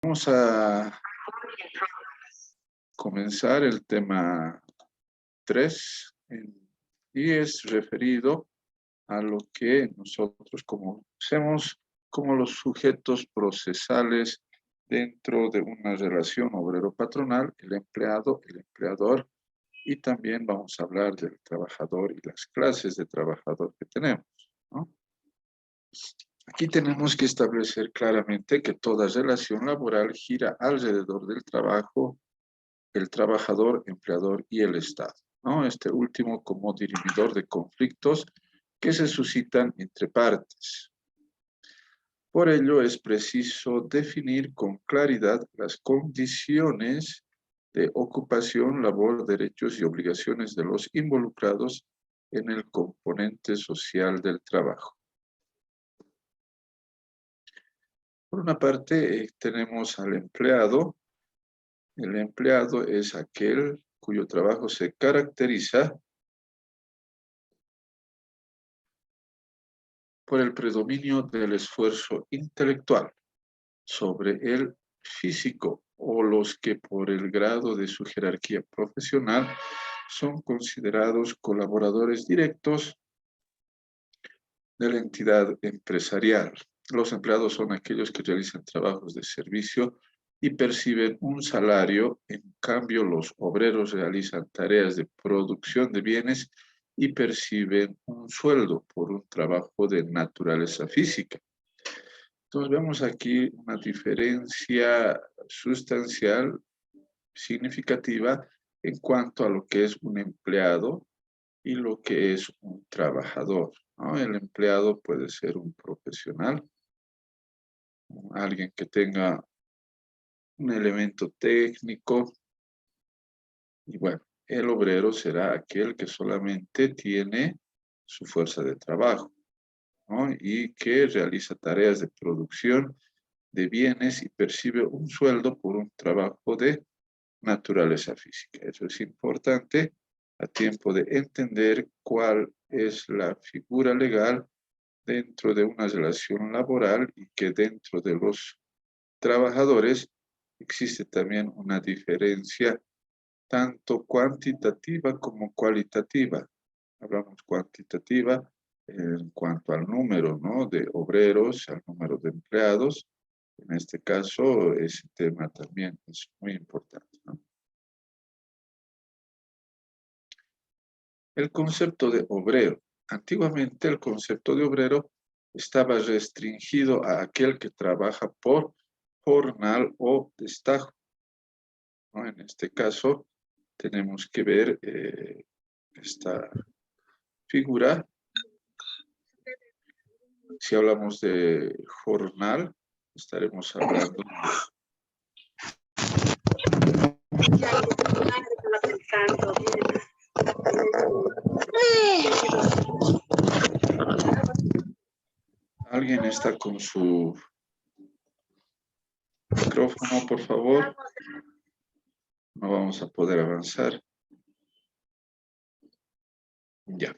Vamos a comenzar el tema 3 y es referido a lo que nosotros conocemos como los sujetos procesales dentro de una relación obrero-patronal, el empleado, el empleador, y también vamos a hablar del trabajador y las clases de trabajador que tenemos, ¿no? Aquí tenemos que establecer claramente que toda relación laboral gira alrededor del trabajo, el trabajador, empleador y el Estado, ¿no? Este último como dirimidor de conflictos que se suscitan entre partes. Por ello es preciso definir con claridad las condiciones de ocupación, labor, derechos y obligaciones de los involucrados en el componente social del trabajo. Por una parte, tenemos al empleado. El empleado es aquel cuyo trabajo se caracteriza por el predominio del esfuerzo intelectual sobre el físico o los que por el grado de su jerarquía profesional son considerados colaboradores directos de la entidad empresarial. Los empleados son aquellos que realizan trabajos de servicio y perciben un salario, en cambio los obreros realizan tareas de producción de bienes y perciben un sueldo por un trabajo de naturaleza física. Entonces vemos aquí una diferencia sustancial, significativa, en cuanto a lo que es un empleado y lo que es un trabajador, ¿no? El empleado puede ser un profesional, alguien que tenga un elemento técnico, y bueno, el obrero será aquel que solamente tiene su fuerza de trabajo, ¿no? Y que realiza tareas de producción de bienes y percibe un sueldo por un trabajo de naturaleza física. Eso es importante a tiempo de entender cuál es la figura legal dentro de una relación laboral y que dentro de los trabajadores existe también una diferencia tanto cuantitativa como cualitativa. Hablamos cuantitativa en cuanto al número, ¿no?, de obreros, al número de empleados. En este caso, ese tema también es muy importante, ¿no? El concepto de obrero. Antiguamente el concepto de obrero estaba restringido a aquel que trabaja por jornal o destajo, ¿no? En este caso tenemos que ver esta figura. Si hablamos de jornal, estaremos hablando. ¿Alguien está con su micrófono, por favor? No vamos a poder avanzar. Ya.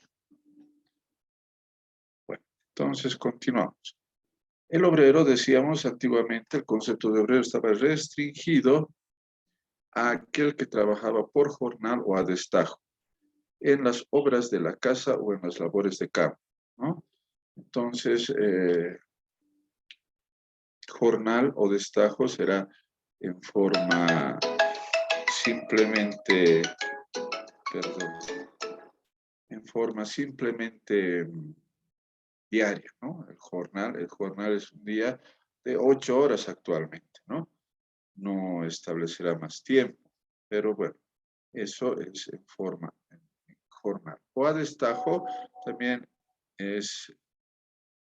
Bueno, entonces continuamos. El obrero, decíamos antiguamente, el concepto de obrero estaba restringido a aquel que trabajaba por jornal o a destajo, en las obras de la casa o en las labores de campo, ¿no? Entonces, jornal o destajo será en forma simplemente, perdón, en forma simplemente diaria, ¿no? El jornal es un día de 8 horas actualmente, ¿no? No establecerá más tiempo, pero bueno, eso es en forma jornal. O a destajo también es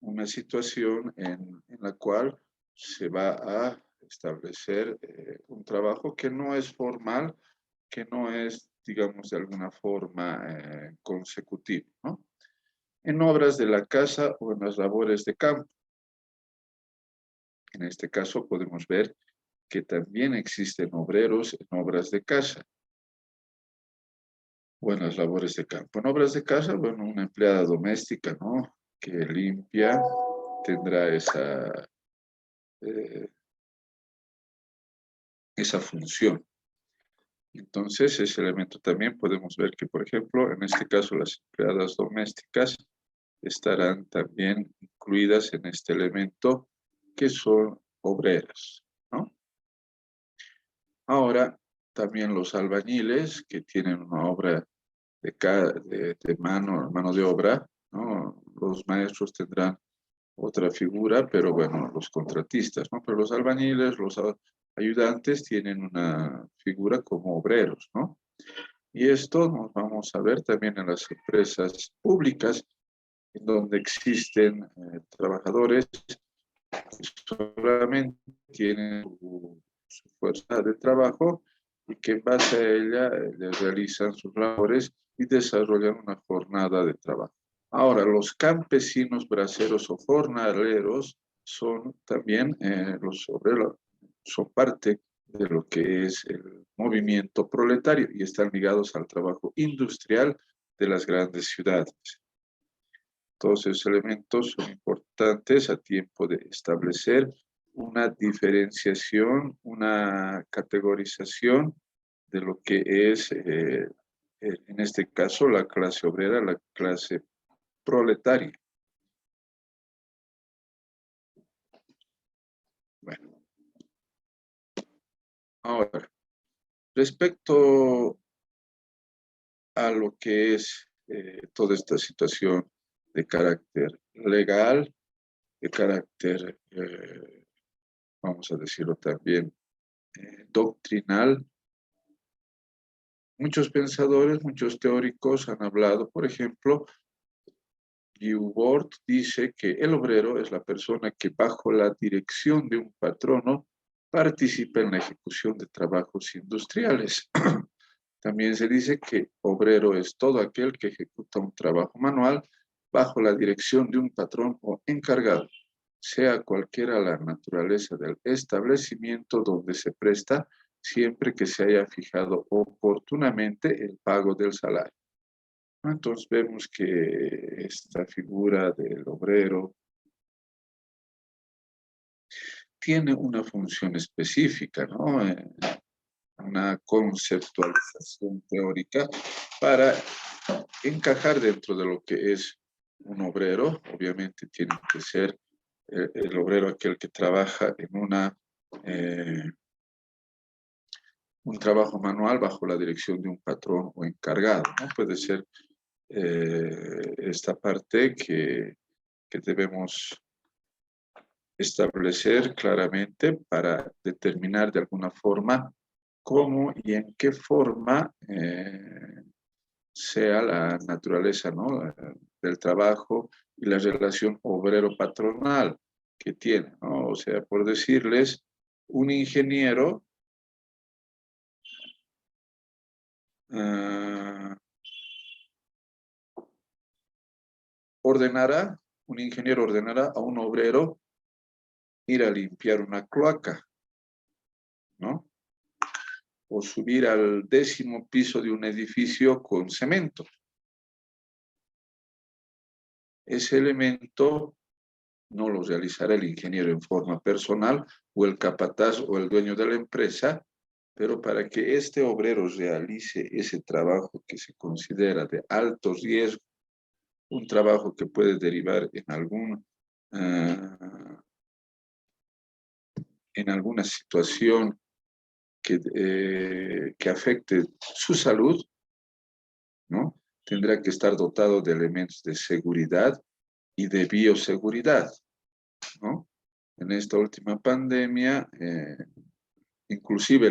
una situación en la cual se va a establecer un trabajo que no es formal, que no es, digamos, de alguna forma consecutivo, ¿no? En obras de la casa o en las labores de campo. En este caso podemos ver que también existen obreros en obras de casa o en las labores de campo. En obras de casa, bueno, una empleada doméstica, ¿no?, que limpia, tendrá esa esa función. Entonces, ese elemento también podemos ver que, por ejemplo, en este caso las empleadas domésticas estarán también incluidas en este elemento que son obreras, ¿no? Ahora, también los albañiles que tienen una obra de mano de obra, ¿no? Los maestros tendrán otra figura, pero bueno, los contratistas, ¿no? Pero los albañiles, los ayudantes tienen una figura como obreros, ¿no? Y esto nos vamos a ver también en las empresas públicas, en donde existen trabajadores que solamente tienen su fuerza de trabajo y que en base a ella les realizan sus labores y desarrollan una jornada de trabajo. Ahora, los campesinos, braceros o jornaleros son también los obreros, son parte de lo que es el movimiento proletario y están ligados al trabajo industrial de las grandes ciudades. Todos esos elementos son importantes a tiempo de establecer una diferenciación, una categorización de lo que es, en este caso, la clase obrera, la clase proletaria. Bueno, ahora, respecto a lo que es toda esta situación de carácter legal, de carácter, vamos a decirlo también, doctrinal, muchos pensadores, muchos teóricos han hablado, por ejemplo, Dewey dice que el obrero es la persona que bajo la dirección de un patrono participa en la ejecución de trabajos industriales. También se dice que obrero es todo aquel que ejecuta un trabajo manual bajo la dirección de un patrón o encargado, sea cualquiera la naturaleza del establecimiento donde se presta, siempre que se haya fijado oportunamente el pago del salario. Entonces vemos que esta figura del obrero tiene una función específica, ¿no? Una conceptualización teórica para encajar dentro de lo que es un obrero. Obviamente tiene que ser el obrero aquel que trabaja en un trabajo manual bajo la dirección de un patrón o encargado, ¿no? Puede ser esta parte que debemos establecer claramente para determinar de alguna forma cómo y en qué forma sea la naturaleza, ¿no? Del trabajo y la relación obrero-patronal que tiene, ¿no? O sea, por decirles, un ingeniero un ingeniero ordenará a un obrero ir a limpiar una cloaca, ¿no? O subir al 10º piso de un edificio con cemento. Ese elemento no lo realizará el ingeniero en forma personal o el capataz o el dueño de la empresa, pero para que este obrero realice ese trabajo que se considera de alto riesgo, un trabajo que puede derivar en alguna situación que afecte su salud, ¿no? Tendrá que estar dotado de elementos de seguridad y de bioseguridad, ¿no? En esta última pandemia, inclusive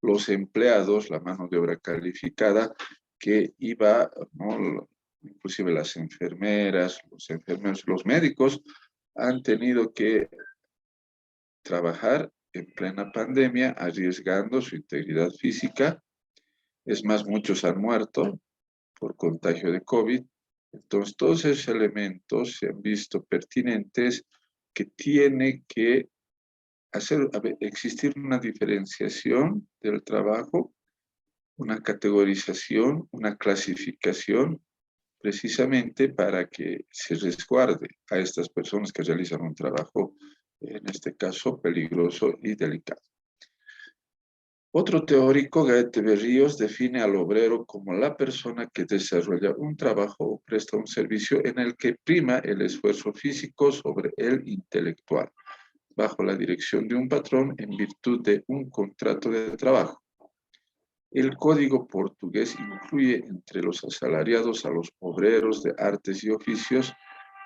los empleados, la mano de obra calificada, que iba, ¿no? Inclusive las enfermeras, los enfermeros, los médicos, han tenido que trabajar en plena pandemia, arriesgando su integridad física. Es más, muchos han muerto por contagio de COVID. Entonces, todos esos elementos se han visto pertinentes que tiene que existir una diferenciación del trabajo, una categorización, una clasificación, precisamente para que se resguarde a estas personas que realizan un trabajo, en este caso, peligroso y delicado. Otro teórico, Gaete Berríos, define al obrero como la persona que desarrolla un trabajo o presta un servicio en el que prima el esfuerzo físico sobre el intelectual, bajo la dirección de un patrón en virtud de un contrato de trabajo. El código portugués incluye entre los asalariados a los obreros de artes y oficios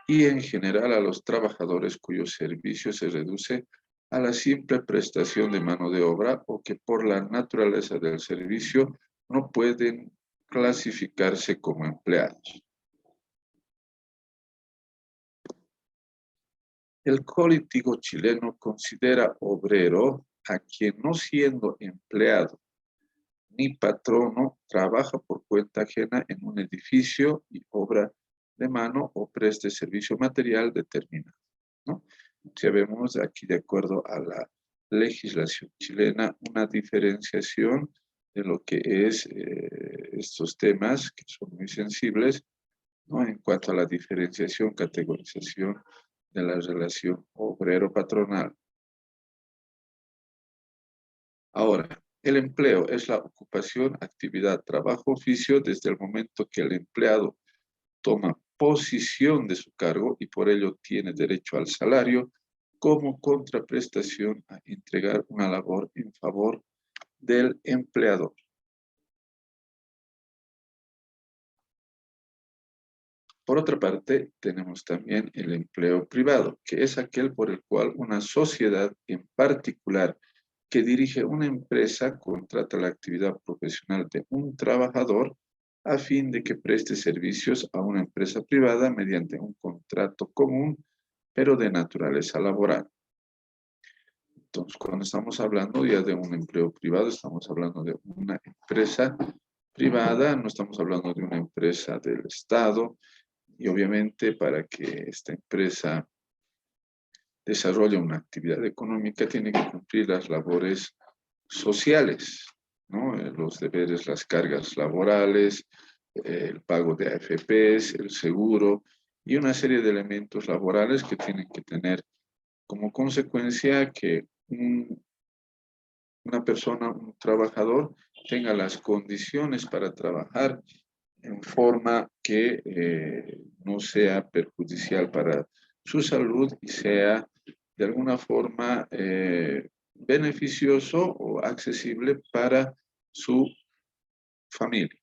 y en general a los trabajadores cuyo servicio se reduce a la simple prestación de mano de obra o que por la naturaleza del servicio no pueden clasificarse como empleados. El Código chileno considera obrero a quien no siendo empleado ni patrono trabaja por cuenta ajena en un edificio y obra de mano o preste servicio material determinado, ¿no? Si vemos aquí, de acuerdo a la legislación chilena, una diferenciación de lo que es estos temas que son muy sensibles, ¿no? En cuanto a la diferenciación, categorización de la relación obrero-patronal. Ahora, el empleo es la ocupación, actividad, trabajo, oficio desde el momento que el empleado toma posición de su cargo y por ello tiene derecho al salario como contraprestación a entregar una labor en favor del empleador. Por otra parte, tenemos también el empleo privado, que es aquel por el cual una sociedad en particular que dirige una empresa contrata la actividad profesional de un trabajador a fin de que preste servicios a una empresa privada mediante un contrato común, pero de naturaleza laboral. Entonces, cuando estamos hablando ya de un empleo privado, estamos hablando de una empresa privada, no estamos hablando de una empresa del Estado, y obviamente para que esta empresa desarrolle una actividad económica tiene que cumplir las labores sociales, ¿no? Los deberes, las cargas laborales, el pago de AFPs, el seguro y una serie de elementos laborales que tienen que tener como consecuencia que una persona, un trabajador, tenga las condiciones para trabajar en forma que no sea perjudicial para su salud y sea de alguna forma beneficioso o accesible para su familia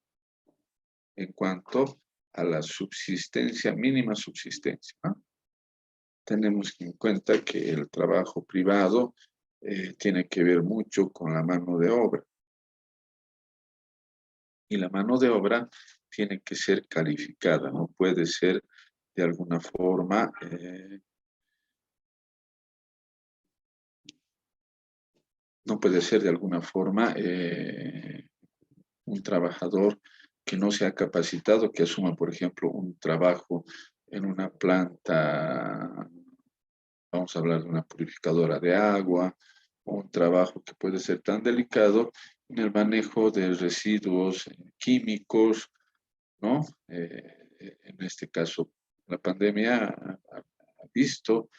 en cuanto a la subsistencia, mínima subsistencia, ¿no? Tenemos en cuenta que el trabajo privado tiene que ver mucho con la mano de obra. Y la mano de obra tiene que ser calificada, no puede ser de alguna forma un trabajador que no sea capacitado, que asuma, por ejemplo, un trabajo en una planta, vamos a hablar de una purificadora de agua, o un trabajo que puede ser tan delicado en el manejo de residuos químicos, ¿no? En este caso, la pandemia ha visto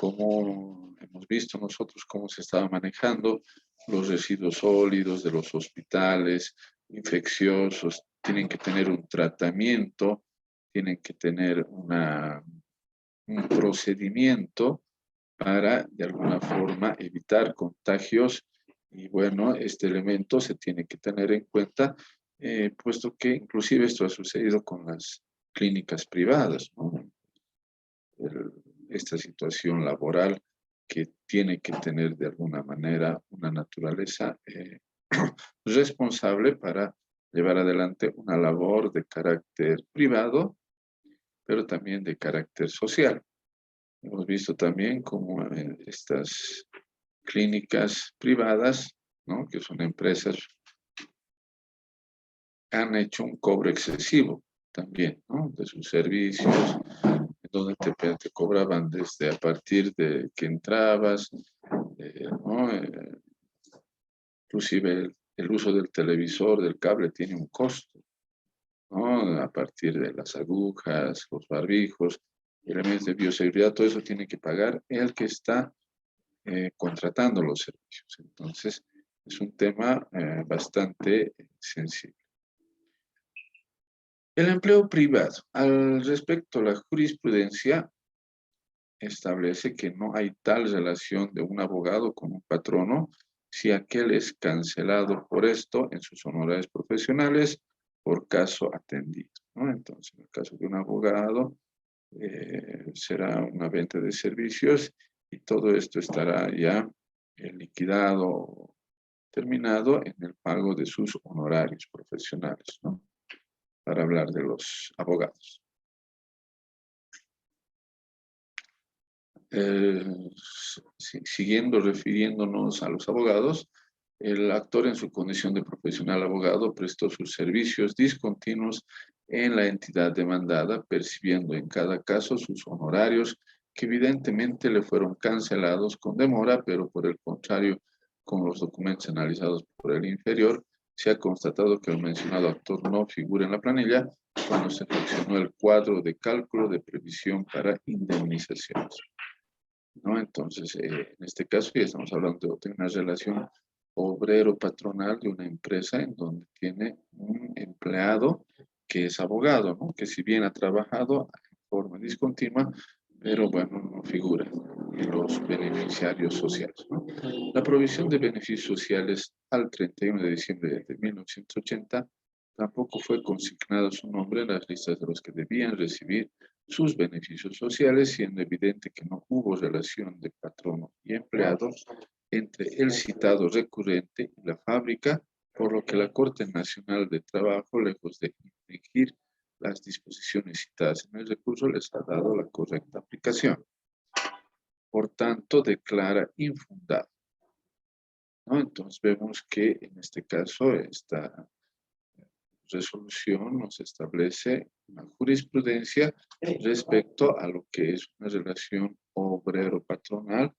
hemos visto nosotros cómo se estaba manejando los residuos sólidos de los hospitales, infecciosos, tienen que tener un tratamiento, tienen que tener un procedimiento para, de alguna forma, evitar contagios. Y bueno, este elemento se tiene que tener en cuenta, puesto que inclusive esto ha sucedido con las clínicas privadas, ¿no? Esta situación laboral que tiene que tener de alguna manera una naturaleza responsable para llevar adelante una labor de carácter privado, pero también de carácter social. Hemos visto también cómo estas clínicas privadas, ¿no? Que son empresas, han hecho un cobro excesivo también, ¿no? De sus servicios, donde te cobraban desde a partir de que entrabas, ¿no? Inclusive el uso del televisor, del cable, tiene un costo, ¿no? A partir de las agujas, los barbijos, elementos de bioseguridad, todo eso tiene que pagar el que está contratando los servicios. Entonces, Es un tema bastante sensible. El empleo privado. Al respecto, la jurisprudencia establece que no hay tal relación de un abogado con un patrono si aquel es cancelado por esto en sus honorarios profesionales por caso atendido, ¿no? Entonces, en el caso de un abogado, será una venta de servicios y todo esto estará ya liquidado, terminado en el pago de sus honorarios profesionales, ¿no? Para hablar de los abogados. Siguiendo refiriéndonos a los abogados, el actor en su condición de profesional abogado prestó sus servicios discontinuos en la entidad demandada, percibiendo en cada caso sus honorarios que evidentemente le fueron cancelados con demora, pero por el contrario, con los documentos analizados por el inferior, se ha constatado que el mencionado actor no figura en la planilla cuando se fraccionó el cuadro de cálculo de previsión para indemnizaciones, ¿no? Entonces, en este caso ya estamos hablando de una relación obrero-patronal de una empresa en donde tiene un empleado que es abogado, ¿no? Que si bien ha trabajado en forma discontinua, pero bueno, no figura en los beneficiarios sociales, ¿no? La provisión de beneficios sociales al 31 de diciembre de 1980 tampoco fue consignado su nombre en las listas de los que debían recibir sus beneficios sociales, siendo evidente que no hubo relación de patrono y empleado entre el citado recurrente y la fábrica, por lo que la Corte Nacional de Trabajo, lejos de infringir las disposiciones citadas en el recurso, les ha dado la correcta aplicación. Por tanto, declara infundado, ¿no? Entonces vemos que en este caso esta resolución nos establece una jurisprudencia respecto a lo que es una relación obrero-patronal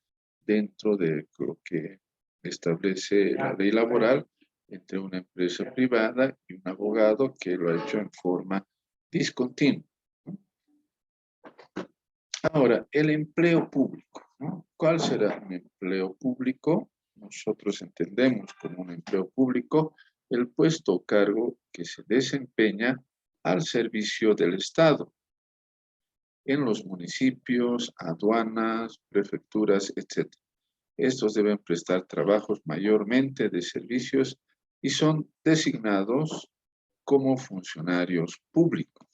dentro de lo que establece la ley laboral entre una empresa privada y un abogado que lo ha hecho en forma discontinua. Ahora, el empleo público, ¿no? ¿Cuál será un empleo público? Nosotros entendemos como un empleo público el puesto o cargo que se desempeña al servicio del Estado en los municipios, aduanas, prefecturas, etc. Estos deben prestar trabajos mayormente de servicios y son designados como funcionarios públicos.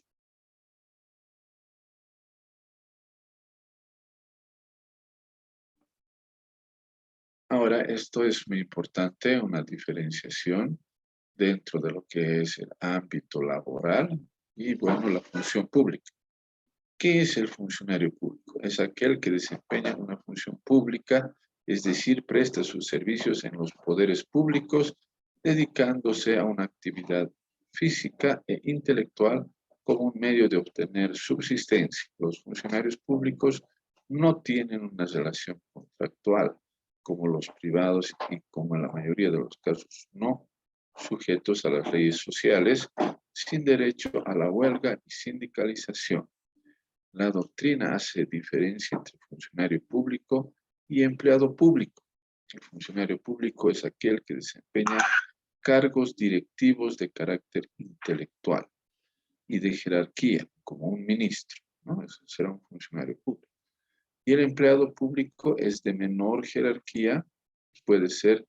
Ahora, esto es muy importante, una diferenciación dentro de lo que es el ámbito laboral y, bueno, la función pública. ¿Qué es el funcionario público? Es aquel que desempeña una función pública, es decir, presta sus servicios en los poderes públicos, dedicándose a una actividad física e intelectual como un medio de obtener subsistencia. Los funcionarios públicos no tienen una relación contractual como los privados y como en la mayoría de los casos no sujetos a las leyes sociales, sin derecho a la huelga y sindicalización. La doctrina hace diferencia entre funcionario público y empleado público. El funcionario público es aquel que desempeña cargos directivos de carácter intelectual y de jerarquía, como un ministro, ¿no? Eso será un funcionario público. Y el empleado público es de menor jerarquía, puede ser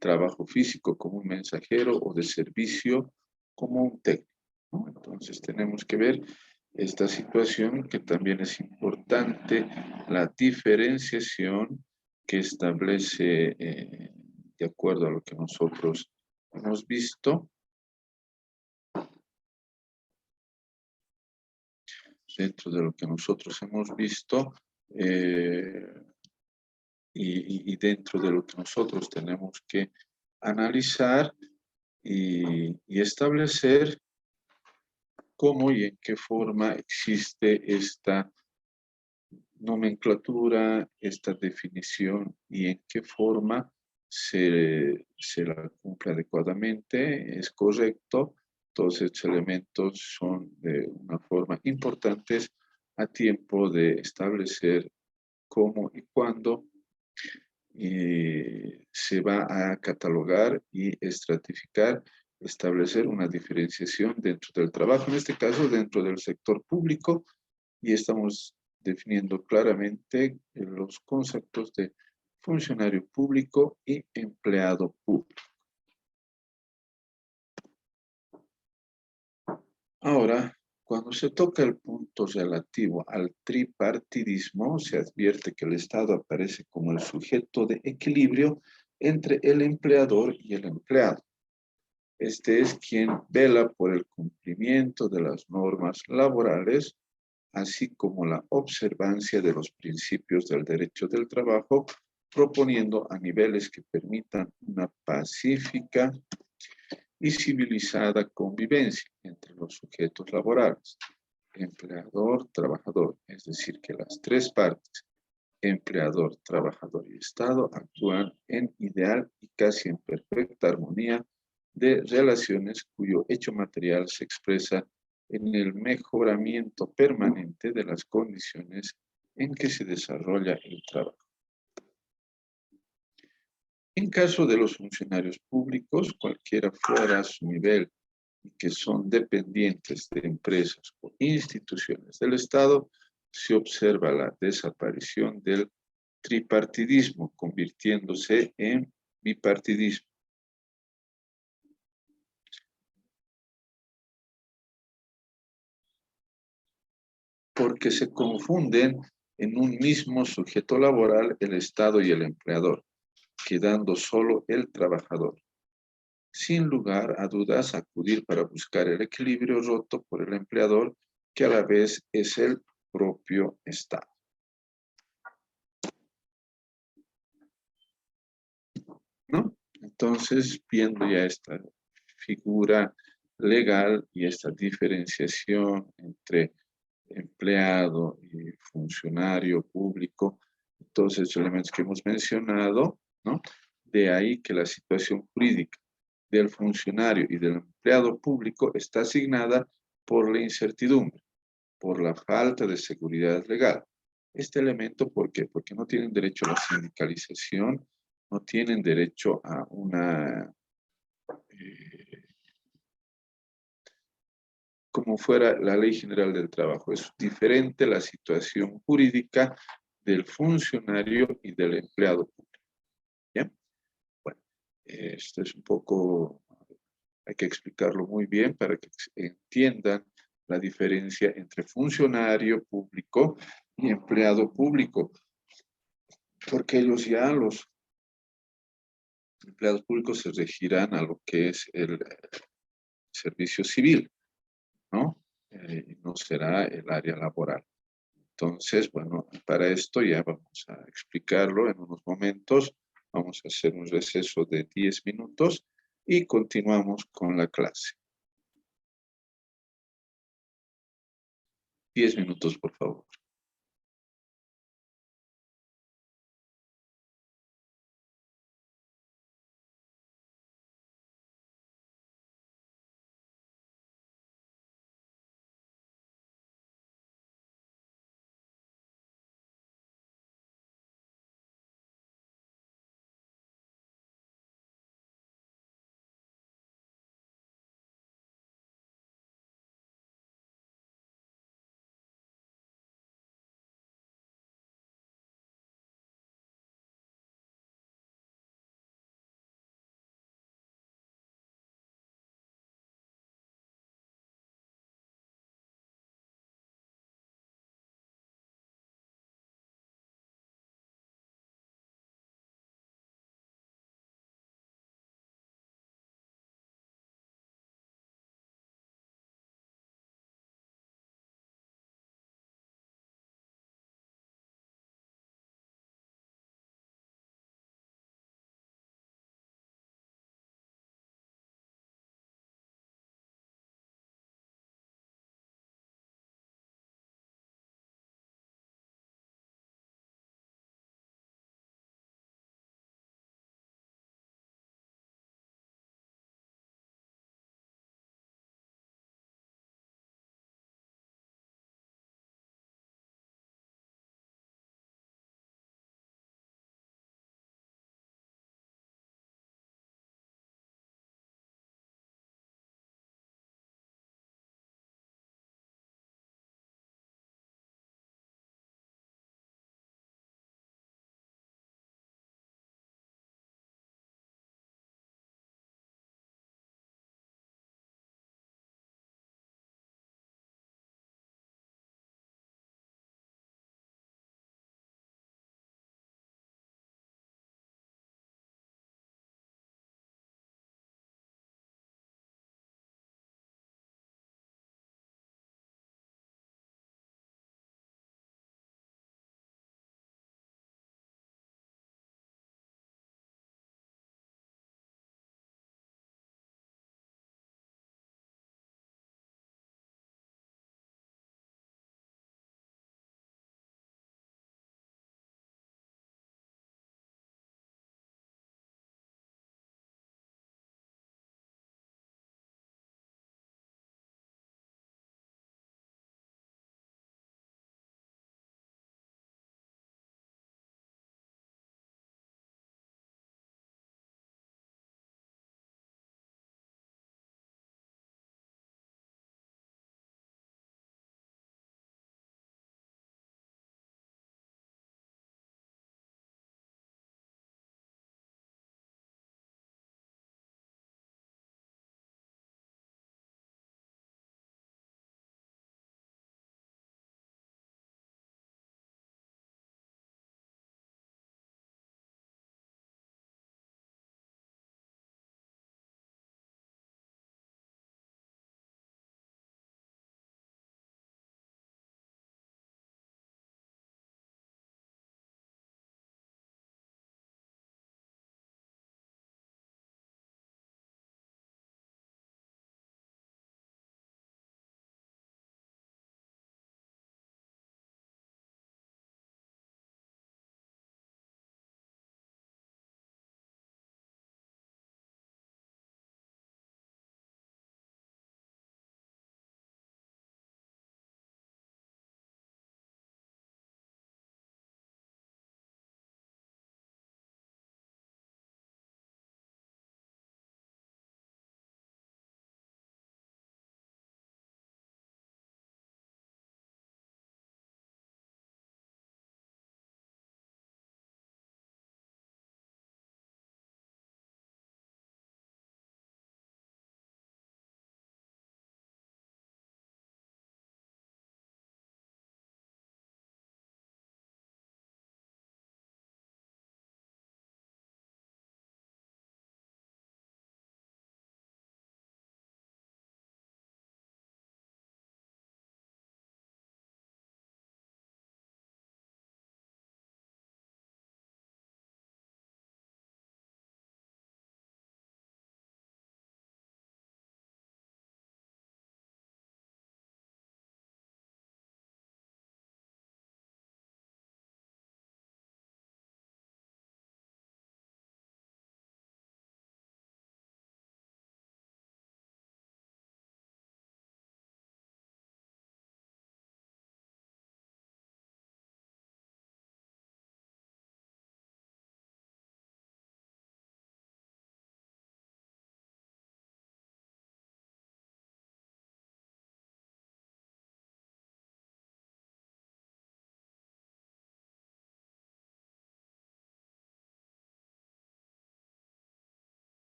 trabajo físico como un mensajero o de servicio como un técnico, ¿no? Entonces tenemos que ver esta situación que también es importante, la diferenciación que establece de acuerdo a lo que nosotros hemos visto. Dentro de lo que nosotros hemos visto y dentro de lo que nosotros tenemos que analizar y establecer cómo y en qué forma existe esta nomenclatura, esta definición y en qué forma se la cumple adecuadamente, es correcto. Todos estos elementos son de una forma importantes a tiempo de establecer cómo y cuándo se va a catalogar y estratificar, establecer una diferenciación dentro del trabajo, en este caso dentro del sector público, y estamos definiendo claramente los conceptos de funcionario público y empleado público. Ahora, cuando se toca el punto relativo al tripartidismo, se advierte que el Estado aparece como el sujeto de equilibrio entre el empleador y el empleado. Este es quien vela por el cumplimiento de las normas laborales, así como la observancia de los principios del derecho del trabajo, proponiendo a niveles que permitan una pacífica y civilizada convivencia entre los sujetos laborales, empleador, trabajador, es decir, que las tres partes, empleador, trabajador y Estado, actúan en ideal y casi en perfecta armonía de relaciones cuyo hecho material se expresa en el mejoramiento permanente de las condiciones en que se desarrolla el trabajo. En caso de los funcionarios públicos, cualquiera fuera su nivel y que son dependientes de empresas o instituciones del Estado, se observa la desaparición del tripartidismo, convirtiéndose en bipartidismo. Porque se confunden en un mismo sujeto laboral el Estado y el empleador, quedando solo el trabajador. Sin lugar a dudas, acudir para buscar el equilibrio roto por el empleador, que a la vez es el propio Estado. ¿No? Entonces, viendo ya esta figura legal y esta diferenciación entre empleado y funcionario público, todos esos elementos que hemos mencionado, ¿no? De ahí que la situación jurídica del funcionario y del empleado público está asignada por la incertidumbre, por la falta de seguridad legal. Este elemento, ¿por qué? Porque no tienen derecho a la sindicalización, no tienen derecho a una, como fuera la Ley General del Trabajo. Es diferente la situación jurídica del funcionario y del empleado público. ¿Bien? Bueno, esto es un poco, hay que explicarlo muy bien para que entiendan la diferencia entre funcionario público y empleado público, porque ellos ya, los empleados públicos, se regirán a lo que es el servicio civil, ¿no? No será el área laboral. Entonces, bueno, para esto ya vamos a explicarlo en unos momentos. Vamos a hacer un receso de 10 minutos y continuamos con la clase. 10 minutos, por favor.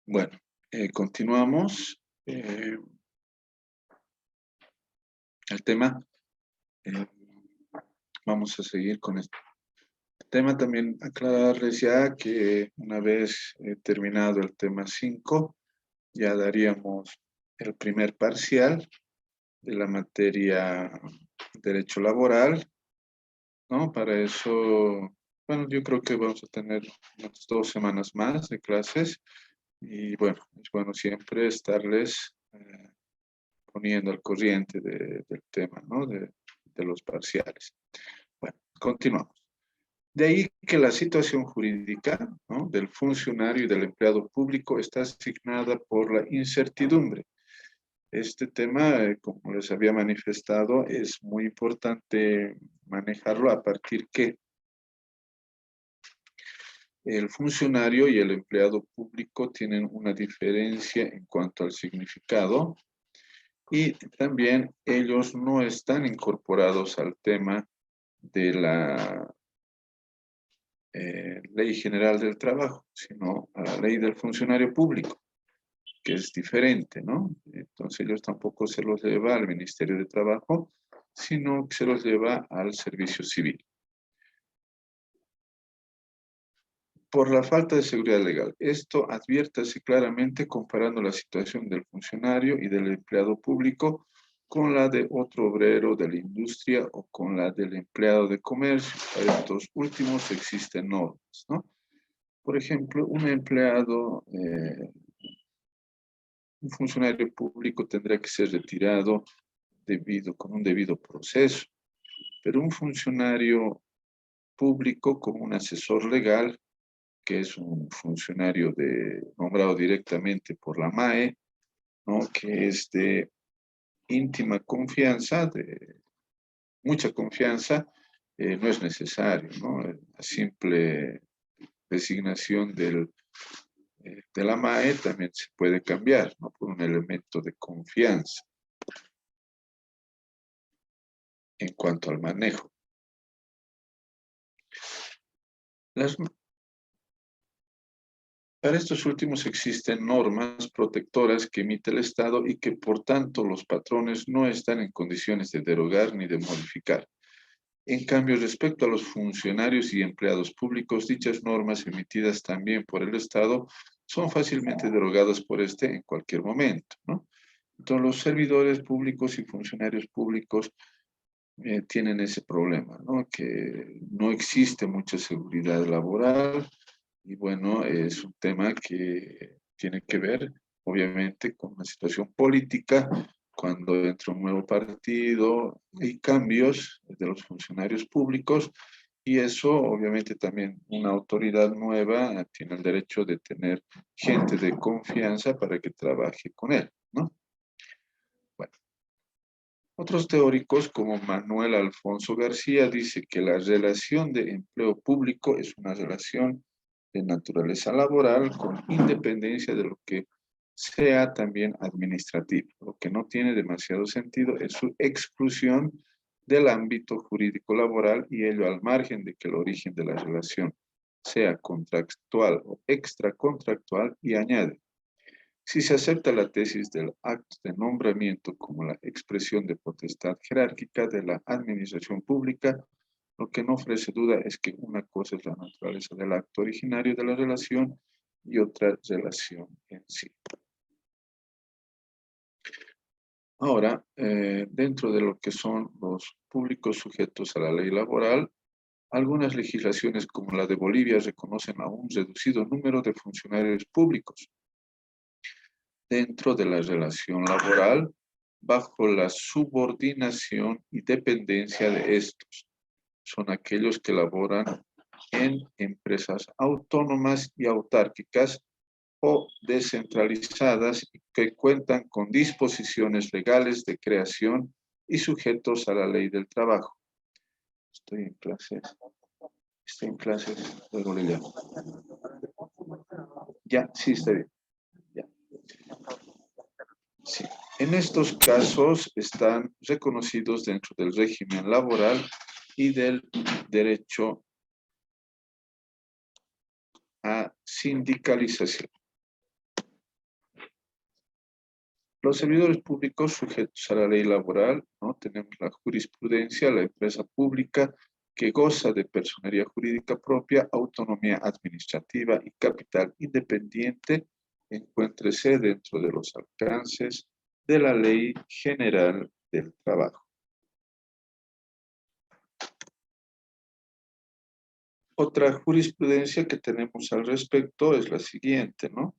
Bueno, continuamos. El tema. Vamos a seguir con este tema. También aclararles ya que una vez terminado el tema 5, ya daríamos el primer parcial de la materia Derecho Laboral, ¿no? Para eso, bueno, yo creo que vamos a tener unas 2 semanas más de clases y bueno, es bueno siempre estarles poniendo al corriente del tema, ¿no? De los parciales. Bueno, continuamos. De ahí que la situación jurídica, ¿no?, del funcionario y del empleado público está asignada por la incertidumbre. Este tema, como les había manifestado, es muy importante manejarlo a partir que el funcionario y el empleado público tienen una diferencia en cuanto al significado y también ellos no están incorporados al tema de la Ley General del Trabajo, sino a la Ley del Funcionario Público, que es diferente, ¿no? Entonces ellos tampoco se los lleva al Ministerio de Trabajo, sino que se los lleva al Servicio Civil. Por la falta de seguridad legal. Esto adviértase claramente comparando la situación del funcionario y del empleado público con la de otro obrero de la industria o con la del empleado de comercio. Para estos últimos existen normas, ¿no? Por ejemplo, un empleado, un funcionario público tendrá que ser retirado con un debido proceso, pero un funcionario público como un asesor legal, que es un funcionario nombrado directamente por la MAE, ¿no?, que es de íntima confianza, de mucha confianza, no es necesario, ¿no? La simple designación de la MAE también se puede cambiar, ¿no?, por un elemento de confianza en cuanto al manejo. Para estos últimos existen normas protectoras que emite el Estado y que por tanto los patrones no están en condiciones de derogar ni de modificar. En cambio, respecto a los funcionarios y empleados públicos, dichas normas emitidas también por el Estado son fácilmente derogadas por este en cualquier momento, ¿no? Entonces, los servidores públicos y funcionarios públicos tienen ese problema, ¿no?, que no existe mucha seguridad laboral y bueno, es un tema que tiene que ver obviamente con una situación política. Cuando entra un nuevo partido, hay cambios de los funcionarios públicos y eso obviamente también una autoridad nueva tiene el derecho de tener gente de confianza para que trabaje con él, ¿no? Bueno. Otros teóricos, como Manuel Alfonso García, dice que la relación de empleo público es una relación de naturaleza laboral con independencia de lo que sea también administrativo. Lo que no tiene demasiado sentido es su exclusión del ámbito jurídico laboral y ello al margen de que el origen de la relación sea contractual o extracontractual, y añade: si se acepta la tesis del acto de nombramiento como la expresión de potestad jerárquica de la administración pública, lo que no ofrece duda es que una cosa es la naturaleza del acto originario de la relación y otra relación en sí. Ahora, dentro de lo que son los públicos sujetos a la ley laboral, algunas legislaciones como la de Bolivia reconocen a un reducido número de funcionarios públicos dentro de la relación laboral bajo la subordinación y dependencia de estos. Son aquellos que laboran en empresas autónomas y autárquicas o descentralizadas que cuentan con disposiciones legales de creación y sujetos a la ley del trabajo. Estoy en clases, luego le llamo. Ya, sí, está bien. Ya. Sí. En estos casos están reconocidos dentro del régimen laboral y del derecho a sindicalización. Los servidores públicos sujetos a la ley laboral, ¿no? Tenemos la jurisprudencia, la empresa pública que goza de personería jurídica propia, autonomía administrativa y capital independiente, encuéntrese dentro de los alcances de la Ley General del Trabajo. Otra jurisprudencia que tenemos al respecto es la siguiente, ¿no?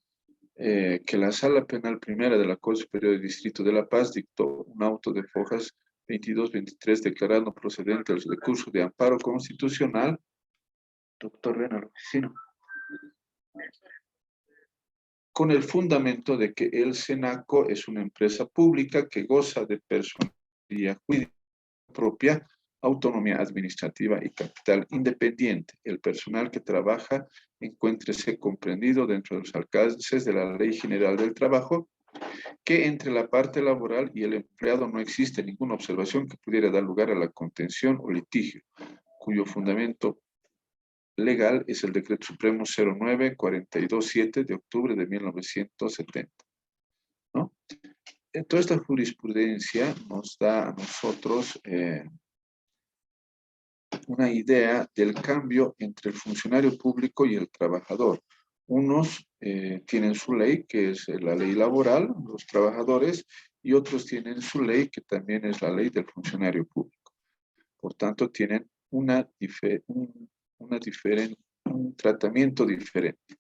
Que la Sala Penal Primera de la Corte Superior del Distrito de La Paz dictó un auto de fojas 22-23 declarando procedente el recurso de amparo constitucional. Doctor, ven a la oficina. Con el fundamento de que el SENACO es una empresa pública que goza de personería jurídica propia, autonomía administrativa y capital independiente. El personal que trabaja encuéntrese comprendido dentro de los alcances de la Ley General del Trabajo, que entre la parte laboral y el empleado no existe ninguna observación que pudiera dar lugar a la contención o litigio, cuyo fundamento legal es el Decreto Supremo 09-427 de octubre de 1970. ¿No? Toda esta jurisprudencia nos da a nosotros una idea del cambio entre el funcionario público y el trabajador. Unos tienen su ley, que es la ley laboral, los trabajadores, y otros tienen su ley, que también es la ley del funcionario público. Por tanto, tienen un tratamiento diferente.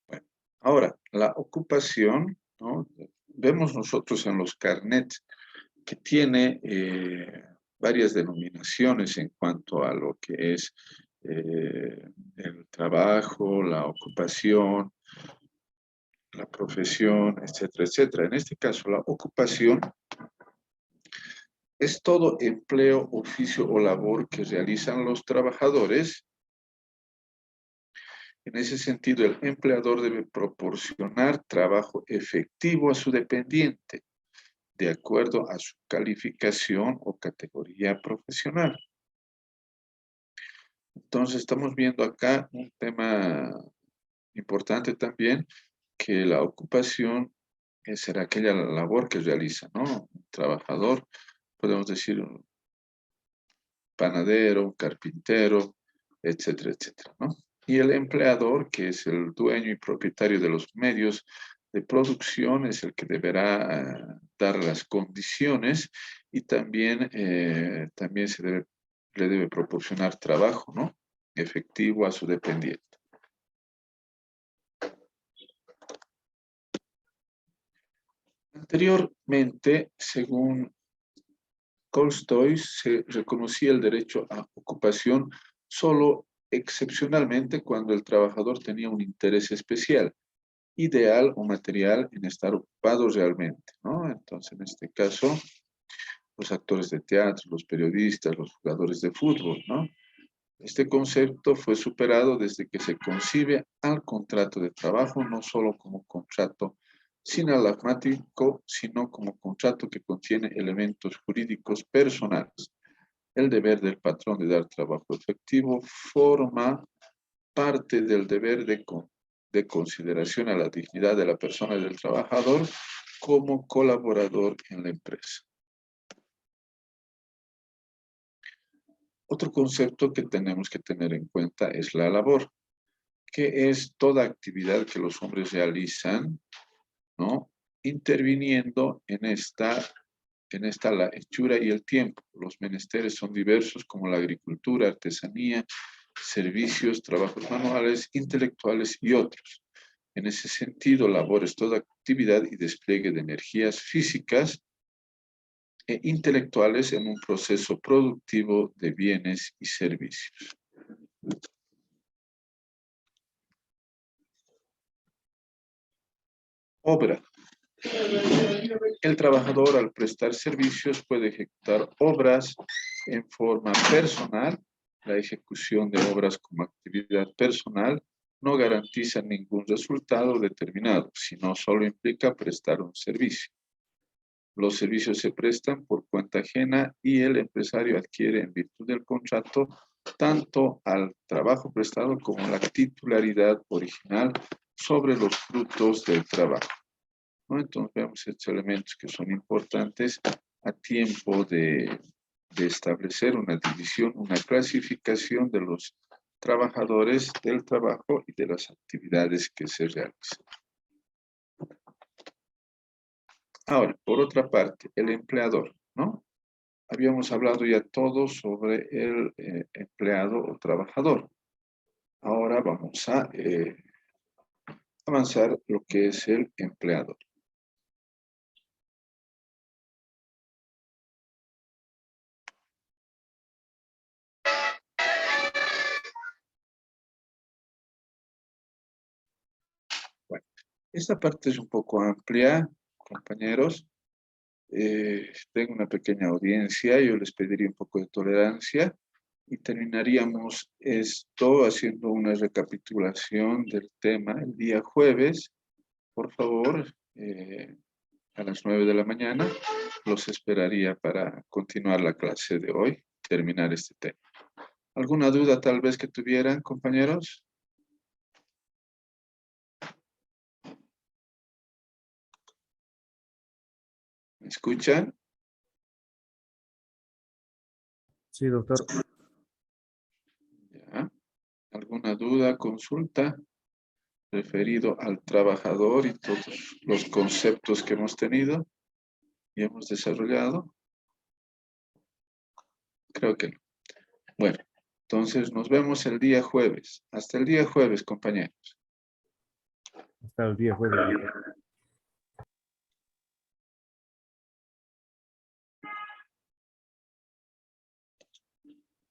Bueno, ahora, la ocupación, ¿no? Vemos nosotros en los carnets que tiene varias denominaciones en cuanto a lo que es el trabajo, la ocupación, la profesión, etcétera, etcétera. En este caso, la ocupación es todo empleo, oficio o labor que realizan los trabajadores. En ese sentido, el empleador debe proporcionar trabajo efectivo a su dependiente, de acuerdo a su calificación o categoría profesional. Entonces, estamos viendo acá un tema importante también, que la ocupación será aquella labor que realiza, ¿no? Un trabajador, podemos decir un panadero, un carpintero, etcétera, etcétera, ¿no? Y el empleador, que es el dueño y propietario de los medios de producción, es el que deberá dar las condiciones y también, le debe proporcionar trabajo, ¿no? Efectivo a su dependiente. Anteriormente, según Tolstoy, se reconocía el derecho a ocupación solo excepcionalmente cuando el trabajador tenía un interés especial, ideal o material en estar ocupado realmente, ¿no? Entonces, en este caso, los actores de teatro, los periodistas, los jugadores de fútbol, ¿no? Este concepto fue superado desde que se concibe al contrato de trabajo no solo como contrato sinalagmático, sino como contrato que contiene elementos jurídicos personales. El deber del patrón de dar trabajo efectivo forma parte del deber de consideración a la dignidad de la persona y del trabajador como colaborador en la empresa. Otro concepto que tenemos que tener en cuenta es la labor, que es toda actividad que los hombres realizan, ¿no? Interviniendo en esta la hechura y el tiempo. Los menesteres son diversos como la agricultura, artesanía, servicios, trabajos manuales, intelectuales y otros. En ese sentido, labor es toda actividad y despliegue de energías físicas e intelectuales en un proceso productivo de bienes y servicios. Obra. El trabajador al prestar servicios puede ejecutar obras en forma personal, la ejecución de obras como actividad personal no garantiza ningún resultado determinado, sino solo implica prestar un servicio. Los servicios se prestan por cuenta ajena y el empresario adquiere en virtud del contrato tanto al trabajo prestado como la titularidad original sobre los frutos del trabajo, ¿no? Entonces vemos estos elementos que son importantes a tiempo de establecer una división, una clasificación de los trabajadores del trabajo y de las actividades que se realizan. Ahora, por otra parte, el empleador, ¿no? Habíamos hablado ya todo sobre el empleado o trabajador. Ahora vamos a avanzar lo que es el empleador. Bueno, esta parte es un poco amplia, compañeros. Tengo una pequeña audiencia, yo les pediría un poco de tolerancia y terminaríamos esto haciendo una recapitulación del tema el día jueves. Por favor, a las 9 de la mañana, los esperaría para continuar la clase de hoy, terminar este tema. ¿Alguna duda tal vez que tuvieran, compañeros? ¿Me escuchan? Sí, doctor. ¿Ya? ¿Alguna duda, consulta referido al trabajador y todos los conceptos que hemos tenido y hemos desarrollado? Creo que no. Bueno, entonces nos vemos el día jueves. Hasta el día jueves, compañeros. Hasta el día jueves.